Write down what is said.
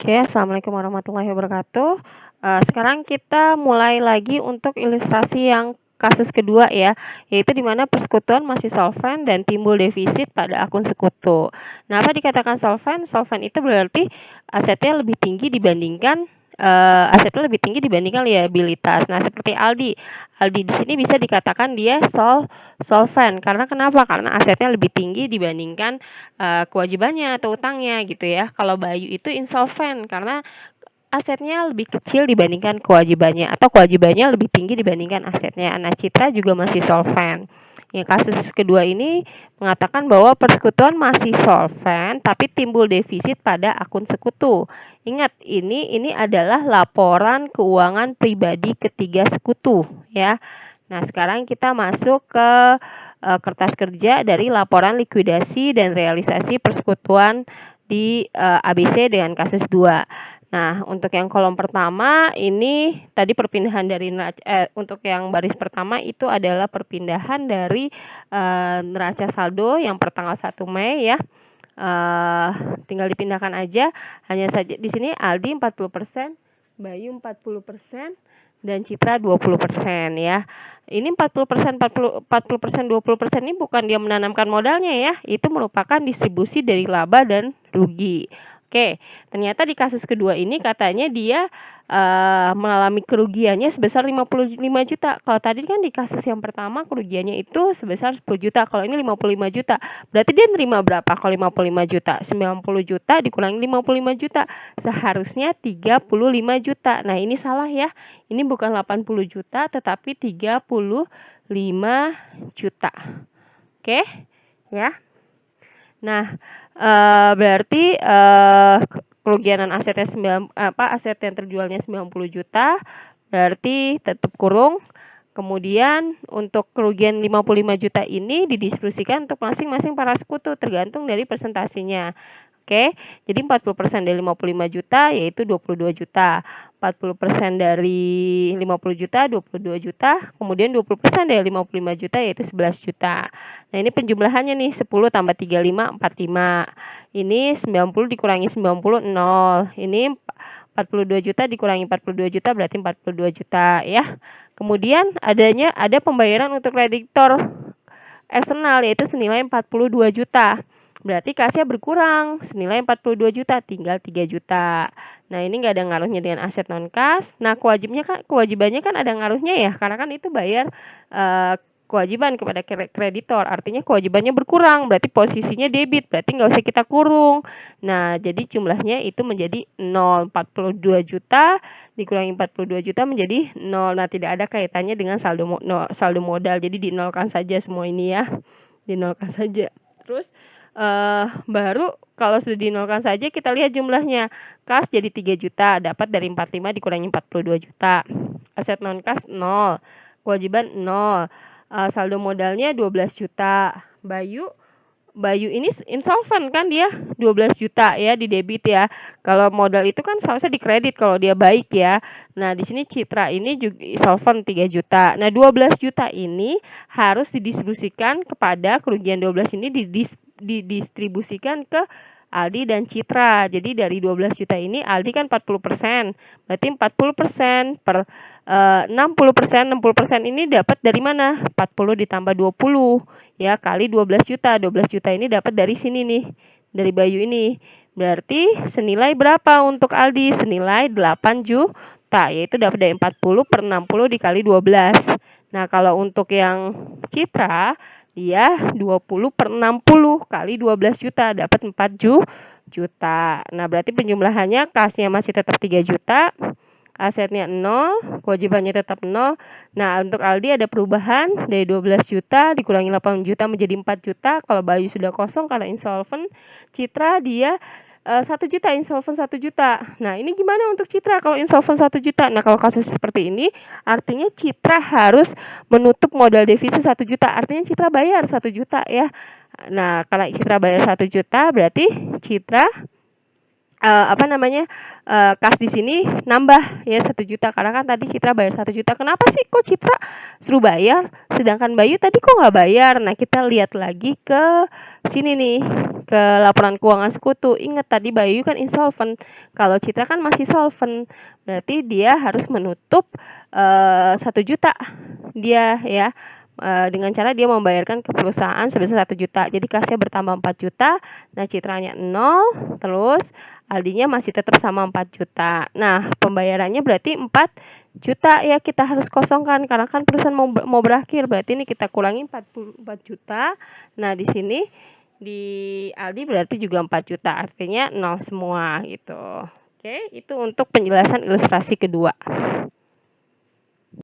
Oke, assalamualaikum warahmatullahi wabarakatuh. Sekarang kita mulai lagi untuk ilustrasi yang kasus kedua ya, yaitu di mana persekutuan masih solvent dan timbul defisit pada akun sekutu. Nah, apa dikatakan solvent? Solvent itu berarti asetnya lebih tinggi dibandingkan liabilitas. Nah, seperti Aldi. Aldi di sini bisa dikatakan dia solvent. Karena kenapa? Karena asetnya lebih tinggi dibandingkan kewajibannya atau utangnya gitu ya. Kalau Bayu itu insolvent karena asetnya lebih kecil dibandingkan kewajibannya atau kewajibannya lebih tinggi dibandingkan asetnya. Nah, Citra juga masih solvent. Ya, kasus kedua ini mengatakan bahwa persekutuan masih solvent tapi timbul defisit pada akun sekutu. Ingat, ini adalah laporan keuangan pribadi ketiga sekutu ya. Nah, sekarang kita masuk ke kertas kerja dari laporan likuidasi dan realisasi persekutuan di ABC dengan kasus 2. Nah, untuk yang kolom pertama ini tadi perpindahan dari untuk yang baris pertama itu adalah perpindahan dari neraca saldo yang pertanggal 1 Mei ya. Tinggal dipindahkan aja. Hanya saja di sini Aldi 40%, Bayu 40%, dan Citra 20% ya. Ini 40%, 40%, 20% ini bukan dia menanamkan modalnya ya. Itu merupakan distribusi dari laba dan rugi. Oke, ternyata di kasus kedua ini katanya dia mengalami kerugiannya sebesar 55 juta. Kalau tadi kan di kasus yang pertama kerugiannya itu sebesar 10 juta. Kalau ini 55 juta. Berarti dia nerima berapa kalau 55 juta? 90 juta dikurangi 55 juta. Seharusnya 35 juta. Nah, ini salah ya. Ini bukan 80 juta tetapi 35 juta. Oke? Ya. Nah, berarti kerugian asetnya aset yang terjualnya 90 juta, berarti tetap kurung. Kemudian untuk kerugian 55 juta ini didistribusikan untuk masing-masing para sekutu tergantung dari persentasenya. Oke, jadi 40% dari 55 juta yaitu 22 juta. 40% dari 50 juta 22 juta, kemudian 20% dari 55 juta yaitu 11 juta. Nah, ini penjumlahannya nih 10 tambah 35 45. Ini 90 dikurangi 90 0. Ini 42 juta dikurangi 42 juta berarti 42 juta ya. Kemudian ada pembayaran untuk kreditor eksternal yaitu senilai 42 juta. Berarti kasnya berkurang, senilai 42 juta, tinggal 3 juta. Nah, ini nggak ada ngaruhnya dengan aset non-kas. Nah, kewajibannya kan ada ngaruhnya ya, karena kan itu bayar kewajiban kepada kreditor. Artinya kewajibannya berkurang, berarti posisinya debit, berarti nggak usah kita kurung. Nah, jadi jumlahnya itu menjadi 0, 42 juta dikurangi 42 juta menjadi 0. Nah, tidak ada kaitannya dengan saldo modal, jadi dinolkan saja semua ini ya. Dinolkan saja. Terus baru kalau sudah dinolkan saja kita lihat jumlahnya. Kas jadi 3 juta, dapat dari 45 dikurangi 42 juta. Aset non kas 0, kewajiban 0. Saldo modalnya 12 juta. Bayu ini insolvent kan dia 12 juta ya di debit ya. Kalau modal itu kan seharusnya dikredit kalau dia baik ya. Nah, di sini Citra ini juga insolvent 3 juta. Nah, 12 juta ini harus didistribusikan kepada kerugian 12 ini didistribusikan ke Aldi dan Citra. Jadi dari 12 juta ini Aldi kan 40%. Berarti 40% per 60%, 60% ini dapat dari mana? 40 ditambah 20 ya kali 12 juta. 12 juta ini dapat dari sini nih, dari Bayu ini. Berarti senilai berapa untuk Aldi? Senilai 8 juta, yaitu dapat dari 40 per 60 dikali 12. Nah, kalau untuk yang Citra, dia 20 per 60 kali 12 juta, dapat 4 juta. Nah, berarti penjumlahannya kasnya masih tetap 3 juta, asetnya 0, kewajibannya tetap 0. Nah, untuk Aldi ada perubahan dari 12 juta dikurangi 8 juta menjadi 4 juta. Kalau Bayu sudah kosong karena insolvent. Citra dia 1 juta, insolvent 1 juta. Nah, ini gimana untuk Citra kalau insolvent 1 juta? Nah, kalau kasus seperti ini artinya Citra harus menutup modal devisa 1 juta. Artinya Citra bayar 1 juta ya. Nah, kalau Citra bayar 1 juta berarti Citra apa namanya, kas di sini nambah ya 1 juta karena kan tadi Citra bayar 1 juta. Kenapa sih kok Citra suruh bayar, sedangkan Bayu tadi kok nggak bayar? Nah, kita lihat lagi ke sini nih, ke laporan keuangan sekutu. Ingat tadi Bayu kan insolvent, kalau Citra kan masih solvent. Berarti dia harus menutup 1 juta dia ya. Dengan cara dia membayarkan ke perusahaan sebesar 1 juta. Jadi kasnya bertambah 4 juta, nah Citranya 0, terus Aldinya masih tetap sama 4 juta. Nah, pembayarannya berarti 4 juta ya kita harus kosongkan karena kan perusahaan mau berakhir. Berarti ini kita kurangi 4 juta. Nah, di sini di Aldi berarti juga 4 juta, artinya 0 semua gitu. Oke, itu untuk penjelasan ilustrasi kedua.